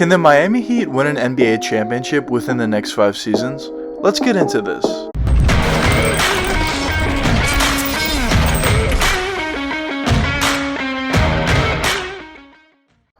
Can the Miami Heat win an NBA championship within the next 5 seasons? Let's get into this.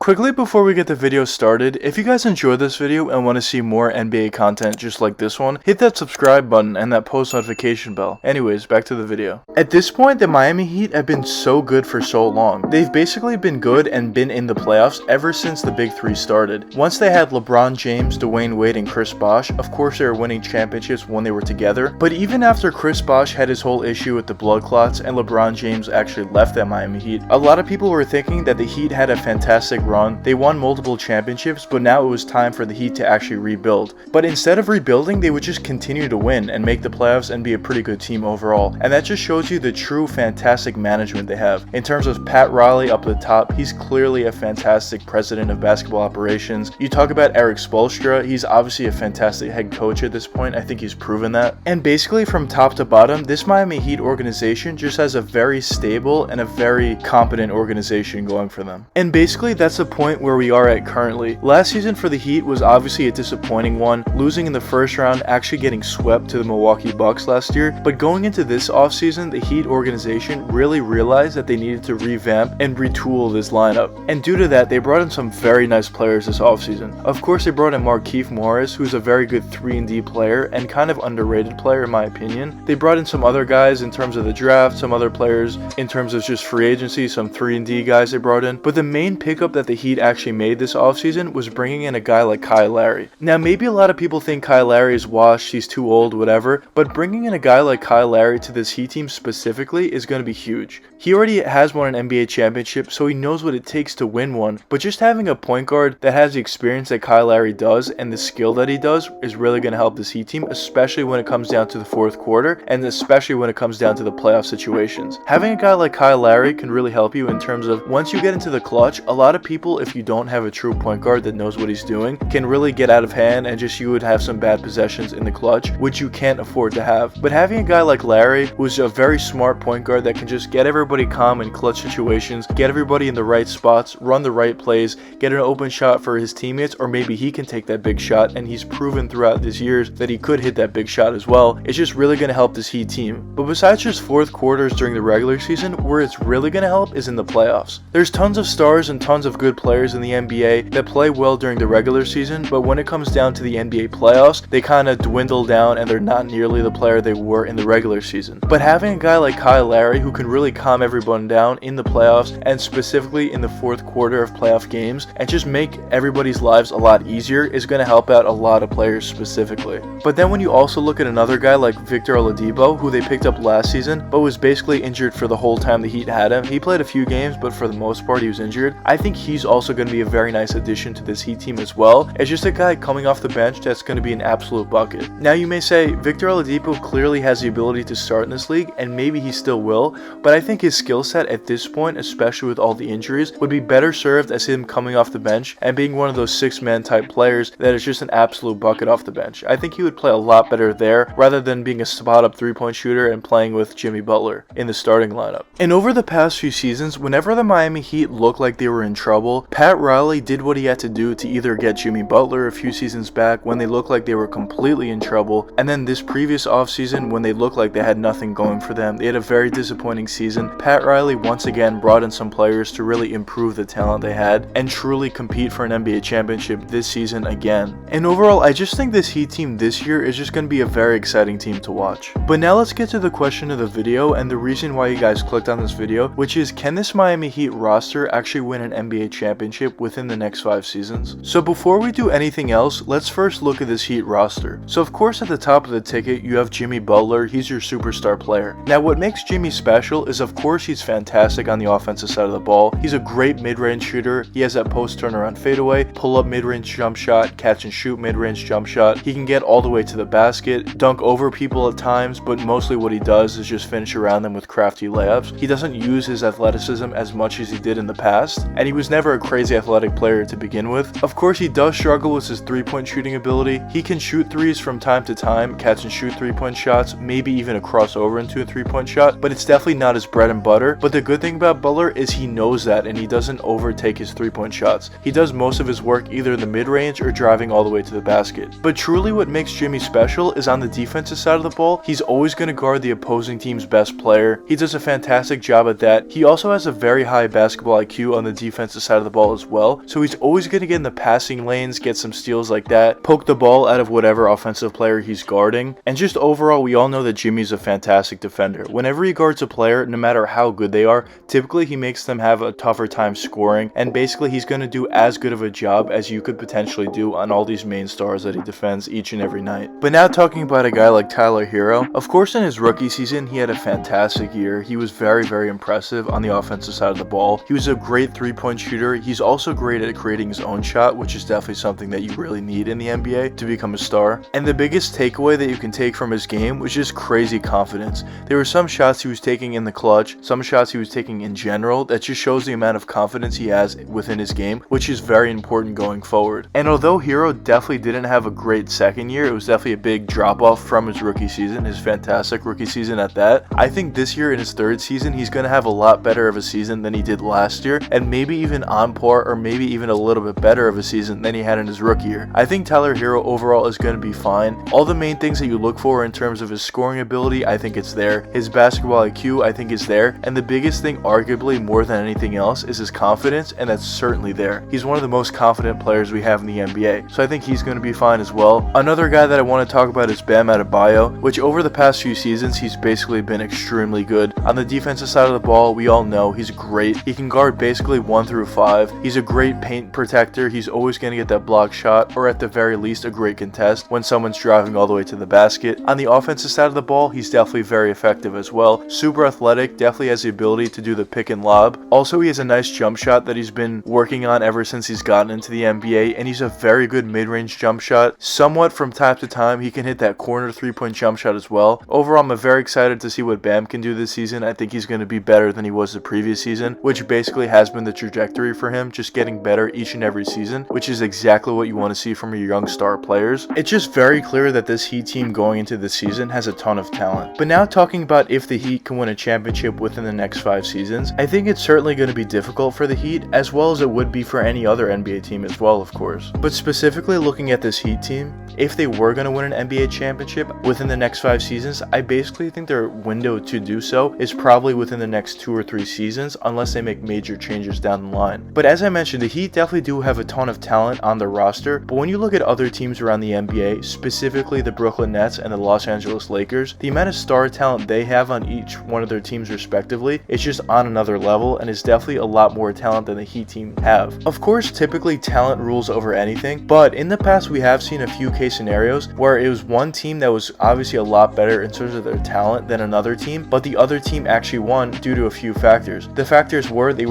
Quickly before we get the video started, if you guys enjoyed this video and want to see more NBA content just like this one, hit that subscribe button and that post notification bell. Anyways, back to the video. At this point, the Miami Heat have been so good for so long. They've basically been good and been in the playoffs ever since the Big Three started. Once they had LeBron James, Dwayne Wade, and Chris Bosh, of course they were winning championships when they were together, but even after Chris Bosh had his whole issue with the blood clots and LeBron James actually left the Miami Heat, a lot of people were thinking that the Heat had a fantastic run. They won multiple championships, but now it was time for the Heat to actually rebuild. But instead of rebuilding, they would just continue to win and make the playoffs and be a pretty good team overall. And that just shows you the true fantastic management they have. In terms of Pat Riley up at the top, he's clearly a fantastic president of basketball operations. You talk about Erik Spoelstra, he's obviously a fantastic head coach at this point. I think he's proven that. And basically from top to bottom, this Miami Heat organization just has a very stable and a very competent organization going for them. And basically that's the point where we are at currently. Last season for the Heat was obviously a disappointing one, losing in the first round, actually getting swept to the Milwaukee Bucks last year. But going into this offseason, the Heat organization really realized that they needed to revamp and retool this lineup. And due to that, they brought in some very nice players this offseason. Of course, they brought in Markieff Morris, who's a very good 3-and-D player and kind of underrated player in my opinion. They brought in some other guys in terms of the draft, some other players in terms of just free agency, some 3-and-D guys they brought in. But the main pickup that the Heat actually made this offseason was bringing in a guy like Kyle Lowry. Now maybe a lot of people think Kyle Lowry is washed, he's too old, whatever, but bringing in a guy like Kyle Lowry to this Heat team specifically is going to be huge. He already has won an NBA championship, so he knows what it takes to win one, but just having a point guard that has the experience that Kyle Lowry does and the skill that he does is really going to help this Heat team, especially when it comes down to the fourth quarter and especially when it comes down to the playoff situations. Having a guy like Kyle Lowry can really help you in terms of once you get into the clutch, a lot of people, if you don't have a true point guard that knows what he's doing, can really get out of hand and just you would have some bad possessions in the clutch, which you can't afford to have. But having a guy like Larry, who's a very smart point guard that can just get everybody calm in clutch situations, get everybody in the right spots, run the right plays, get an open shot for his teammates, or maybe he can take that big shot, and he's proven throughout this years that he could hit that big shot as well. It's just really going to help this Heat team. But besides just fourth quarters during the regular season, where it's really going to help is in the playoffs. There's tons of stars and tons of good players in the NBA that play well during the regular season, but when it comes down to the NBA playoffs, they kind of dwindle down and they're not nearly the player they were in the regular season. But having a guy like Kyle Lowry who can really calm everyone down in the playoffs and specifically in the fourth quarter of playoff games and just make everybody's lives a lot easier is going to help out a lot of players specifically. But then when you also look at another guy like Victor Oladipo, who they picked up last season but was basically injured for the whole time the Heat had him. He played a few games, but for the most part he was injured. I think he's also going to be a very nice addition to this Heat team as well. It's just a guy coming off the bench that's going to be an absolute bucket. Now you may say Victor Oladipo clearly has the ability to start in this league, and maybe he still will, but I think his skill set at this point, especially with all the injuries, would be better served as him coming off the bench and being one of those 6-man type players that is just an absolute bucket off the bench. I think he would play a lot better there rather than being a spot up 3-point shooter and playing with Jimmy Butler in the starting lineup. And over the past few seasons, whenever the Miami Heat looked like they were in trouble, Pat Riley did what he had to do to either get Jimmy Butler a few seasons back when they looked like they were completely in trouble, and then this previous offseason when they looked like they had nothing going for them. They had a very disappointing season. Pat Riley once again brought in some players to really improve the talent they had and truly compete for an NBA championship this season again. And overall, I just think this Heat team this year is just going to be a very exciting team to watch. But now let's get to the question of the video and the reason why you guys clicked on this video, which is, can this Miami Heat roster actually win an NBA championship within the next 5 seasons? So before we do anything else, let's first look at this Heat roster. So of course at the top of the ticket you have Jimmy Butler. He's your superstar player. Now what makes Jimmy special is of course he's fantastic on the offensive side of the ball. He's a great mid-range shooter. He has that post turnaround fadeaway, pull up mid-range jump shot, catch and shoot mid-range jump shot. He can get all the way to the basket, dunk over people at times, but mostly what he does is just finish around them with crafty layups. He doesn't use his athleticism as much as he did in the past, and he was never never a crazy athletic player to begin with. Of course, he does struggle with his 3-point shooting ability. He can shoot threes from time to time, catch and shoot 3-point shots, maybe even a crossover into a 3-point shot, but it's definitely not his bread and butter. But the good thing about Butler is he knows that, and he doesn't overtake his 3-point shots. He does most of his work either in the mid-range or driving all the way to the basket. But truly what makes Jimmy special is on the defensive side of the ball, he's always going to guard the opposing team's best player. He does a fantastic job at that. He also has a very high basketball IQ on the defensive side of the ball as well, so he's always going to get in the passing lanes, get some steals like that, poke the ball out of whatever offensive player he's guarding. And just overall, we all know that Jimmy's a fantastic defender. Whenever he guards a player, no matter how good they are, typically he makes them have a tougher time scoring, and basically he's going to do as good of a job as you could potentially do on all these main stars that he defends each and every night. But now talking about a guy like Tyler Hero, of course in his rookie season he had a fantastic year. He was very impressive on the offensive side of the ball. He was a great 3-point shooter. He's also great at creating his own shot, which is definitely something that you really need in the NBA to become a star. And the biggest takeaway that you can take from his game was just crazy confidence. There were some shots he was taking in the clutch, some shots he was taking in general, that just shows the amount of confidence he has within his game, which is very important going forward. And although Hero definitely didn't have a great second year, it was definitely a big drop off from his rookie season, his fantastic rookie season at that. I think this year in his third season, he's going to have a lot better of a season than he did last year, and maybe even on par or maybe even a little bit better of a season than he had in his rookie year. I think Tyler Hero overall is going to be fine. All the main things that you look for in terms of his scoring ability, I think it's there. His basketball IQ, I think is there. And the biggest thing, arguably more than anything else, is his confidence, and that's certainly there. He's one of the most confident players we have in the NBA, so I think he's going to be fine as well. Another guy that I want to talk about is Bam Adebayo, which over the past few seasons, he's basically been extremely good. On the defensive side of the ball, we all know he's great. He can guard basically 1 through 5. He's a great paint protector. He's always going to get that block shot, or at the very least a great contest when someone's driving all the way to the basket. On the offensive side of the ball, he's definitely very effective as well. Super athletic, definitely has the ability to do the pick and lob. Also, he has a nice jump shot that he's been working on ever since he's gotten into the NBA, and he's a very good mid-range jump shot. Somewhat from time to time, he can hit that corner 3-point jump shot as well. Overall, I'm very excited to see what Bam can do this season. I think he's going to be better than he was the previous season, which basically has been the trajectory for him, just getting better each and every season, which is exactly what you want to see from your young star players. It's just very clear that this Heat team going into this season has a ton of talent. But now talking about if the Heat can win a championship within the next 5 seasons, I think it's certainly going to be difficult for the Heat, as well as it would be for any other NBA team as well, of course. But specifically looking at this Heat team, if they were going to win an NBA championship within the next 5 seasons, I basically think their window to do so is probably within the next 2 or 3 seasons, unless they make major changes down the line. But as I mentioned, the Heat definitely do have a ton of talent on their roster, but when you look at other teams around the NBA, specifically the Brooklyn Nets and the Los Angeles Lakers, the amount of star talent they have on each one of their teams respectively is just on another level, and is definitely a lot more talent than the Heat team have. Of course, typically talent rules over anything, but in the past we have seen a few case scenarios where it was one team that was obviously a lot better in terms of their talent than another team, but the other team actually won due to a few factors. The factors were they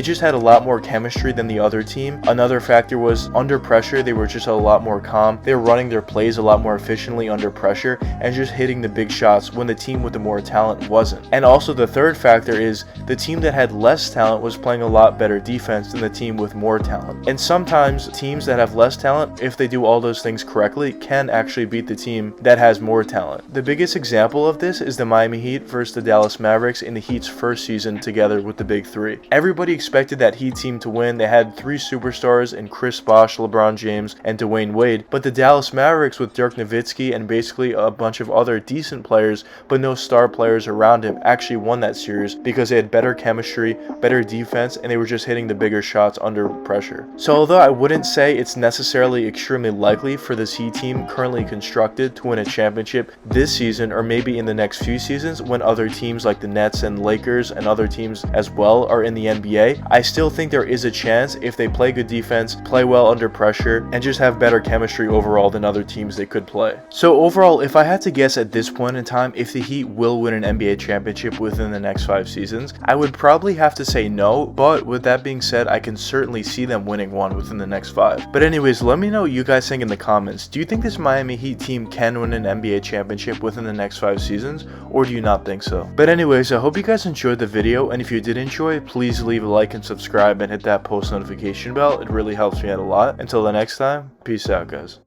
just had a lot more chemistry than the other team. Another factor was under pressure, they were just a lot more calm. They were running their plays a lot more efficiently under pressure and just hitting the big shots when the team with the more talent wasn't. And also the third factor is the team that had less talent was playing a lot better defense than the team with more talent. And sometimes teams that have less talent, if they do all those things correctly, can actually beat the team that has more talent. The biggest example of this is the Miami Heat versus the Dallas Mavericks in the Heat's first season together with the Big Three. Everybody expected that Heat team to win. They had 3 superstars in Chris Bosh, LeBron James, and Dwayne Wade, but the Dallas Mavericks with Dirk Nowitzki and basically a bunch of other decent players but no star players around him actually won that series because they had better chemistry, better defense, and they were just hitting the bigger shots under pressure. So although I wouldn't say it's necessarily extremely likely for this Heat team currently constructed to win a championship this season or maybe in the next few seasons when other teams like the Nets and Lakers and other teams as well are in the NBA, I still think there is a chance if they play good defense, play well under pressure, and just have better chemistry overall than other teams they could play. So overall, if I had to guess at this point in time if the Heat will win an NBA championship within the next 5 seasons, I would probably have to say no, but with that being said, I can certainly see them winning one within the next 5. But anyways, let me know what you guys think in the comments. Do you think this Miami Heat team can win an NBA championship within the next 5 seasons, or do you not think so? But anyways, I hope you guys enjoyed the video, and if you did enjoy, please leave a like and subscribe subscribe and hit that post notification bell. It really helps me out a lot. Until the next time, peace out, guys.